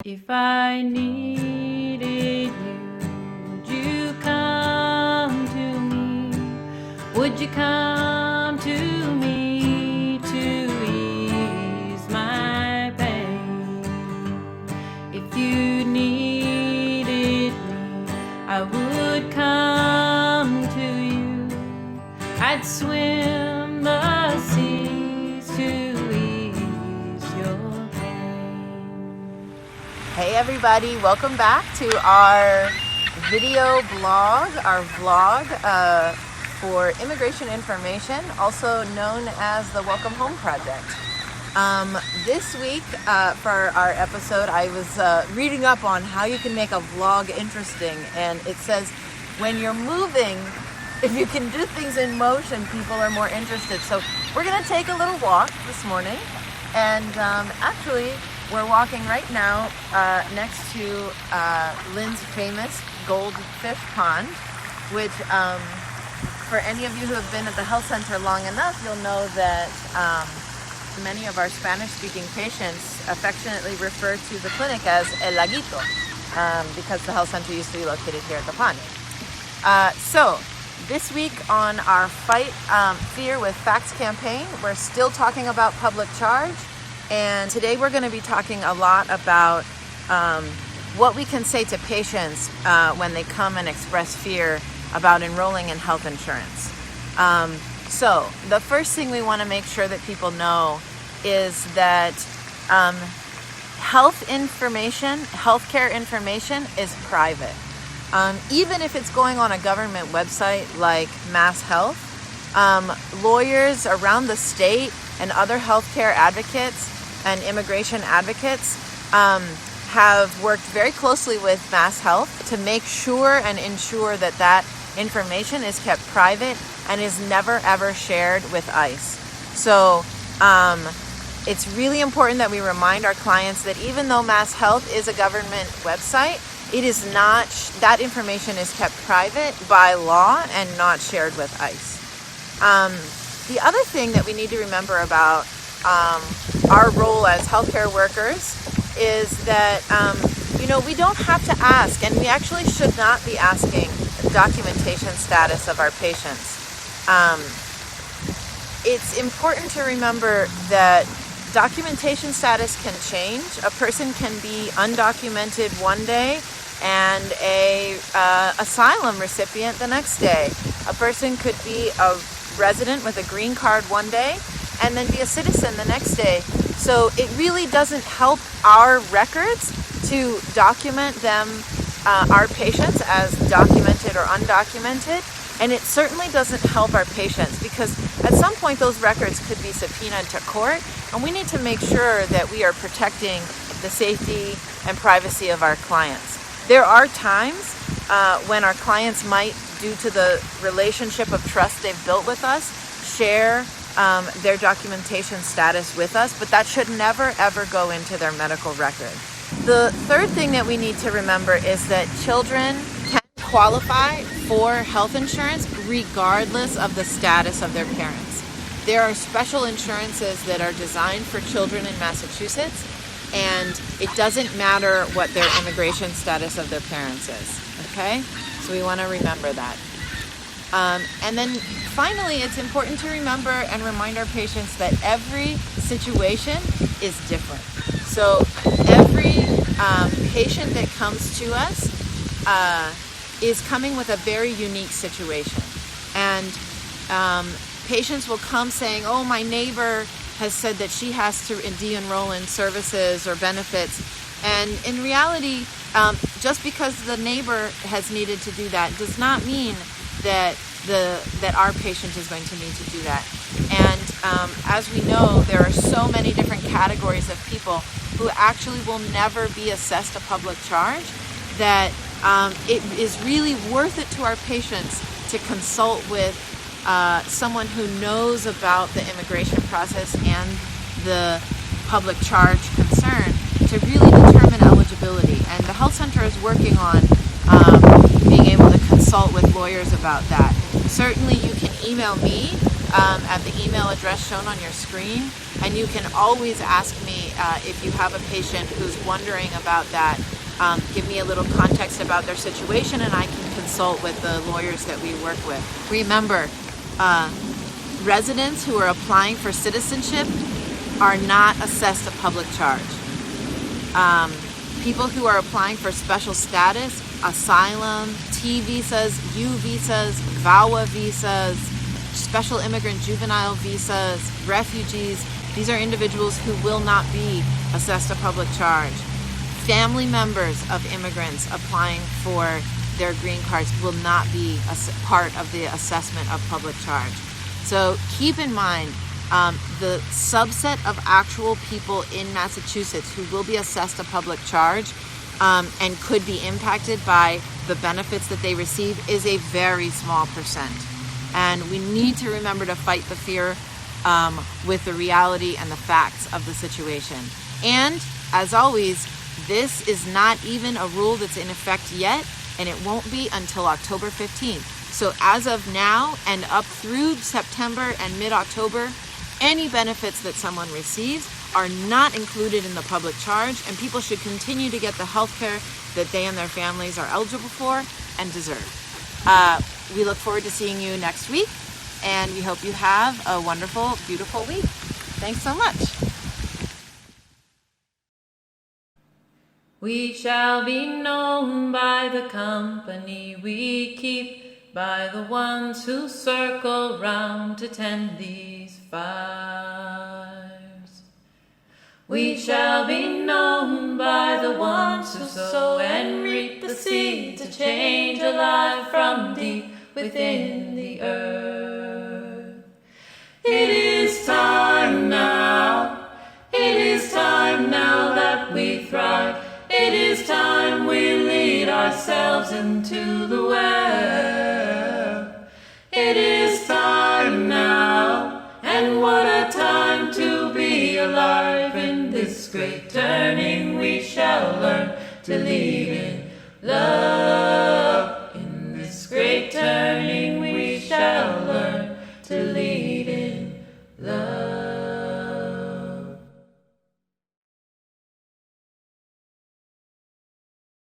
If I needed you, would you come to me? Would you come to me to ease my pain? If you needed me, I would come to you. I'd swim the seas to ease your pain. Hey everybody, welcome back to our video blog, our vlog for immigration information, also known as the Welcome Home Project. This week for our episode, I was reading up on how you can make a vlog interesting, and it says when you're moving, if you can do things in motion, people are more interested. So we're going to take a little walk this morning, and actually we're walking right now next to Lynn's famous goldfish pond, which for any of you who have been at the health center long enough, you'll know that many of our Spanish-speaking patients affectionately refer to the clinic as El Laguito, because the health center used to be located here at the pond. So this week on our Fight Fear with Facts campaign, we're still talking about public charge. And today we're going to be talking a lot about what we can say to patients when they come and express fear about enrolling in health insurance. So the first thing we want to make sure that people know is that healthcare information is private. Even if it's going on a government website like Mass Health, lawyers around the state and other healthcare advocates and immigration advocates have worked very closely with Mass Health to make sure and ensure that that information is kept private and is never ever shared with ICE. So it's really important that we remind our clients that even though Mass Health is a government website, it is not, that information is kept private by law and not shared with ICE. The other thing that we need to remember about our role as healthcare workers is that, we don't have to ask, and we actually should not be asking documentation status of our patients. It's important to remember that documentation status can change. A person can be undocumented one day and a asylum recipient the next day. A person could be a resident with a green card one day and then be a citizen the next day. So it really doesn't help our records to document them, our patients, as documented or undocumented. And it certainly doesn't help our patients because at some point those records could be subpoenaed to court, and we need to make sure that we are protecting the safety and privacy of our clients. There are times when our clients might, due to the relationship of trust they've built with us, share their documentation status with us, but that should never ever go into their medical record. The third thing that we need to remember is that children can qualify for health insurance regardless of the status of their parents. There are special insurances that are designed for children in Massachusetts, and it doesn't matter what their immigration status of their parents is, okay? So we want to remember that. And then finally, it's important to remember and remind our patients that every situation is different. So every patient that comes to us is coming with a very unique situation. And patients will come saying, oh, my neighbor has said that she has to de-enroll in services or benefits. And in reality, just because the neighbor has needed to do that does not mean that our patient is going to need to do that. And as we know, there are so many different categories of people who actually will never be assessed a public charge that it is really worth it to our patients to consult with someone who knows about the immigration process and the public charge concern to really determine eligibility. And the health center is working on being able to consult with lawyers about that. Certainly you can email me at the email address shown on your screen. And you can always ask me if you have a patient who's wondering about that. Give me a little context about their situation, and I can consult with the lawyers that we work with. Remember, residents who are applying for citizenship are not assessed a public charge. People who are applying for special status, asylum, T visas, U visas, VAWA visas, special immigrant juvenile visas, refugees, these are individuals who will not be assessed a public charge. Family members of immigrants applying for their green cards will not be a part of the assessment of public charge. So keep in mind the subset of actual people in Massachusetts who will be assessed a public charge and could be impacted by the benefits that they receive is a very small percent. And we need to remember to fight the fear with the reality and the facts of the situation. And as always, this is not even a rule that's in effect yet, and it won't be until October 15th. So as of now and up through September and mid-October, any benefits that someone receives are not included in the public charge, and people should continue to get the health care that they and their families are eligible for and deserve. We look forward to seeing you next week, and we hope you have a wonderful, beautiful week. Thanks so much. We shall be known by the company we keep, by the ones who circle round to tend these fires. We shall be known by the ones who sow and reap the seed to change a life from deep within the earth. It is time now, it is time now that we thrive. It is time we lead ourselves into the well. It is time now, and what a time to be alive. In this great turning we shall learn to lead in love. In this great turning we shall learn to lead in love.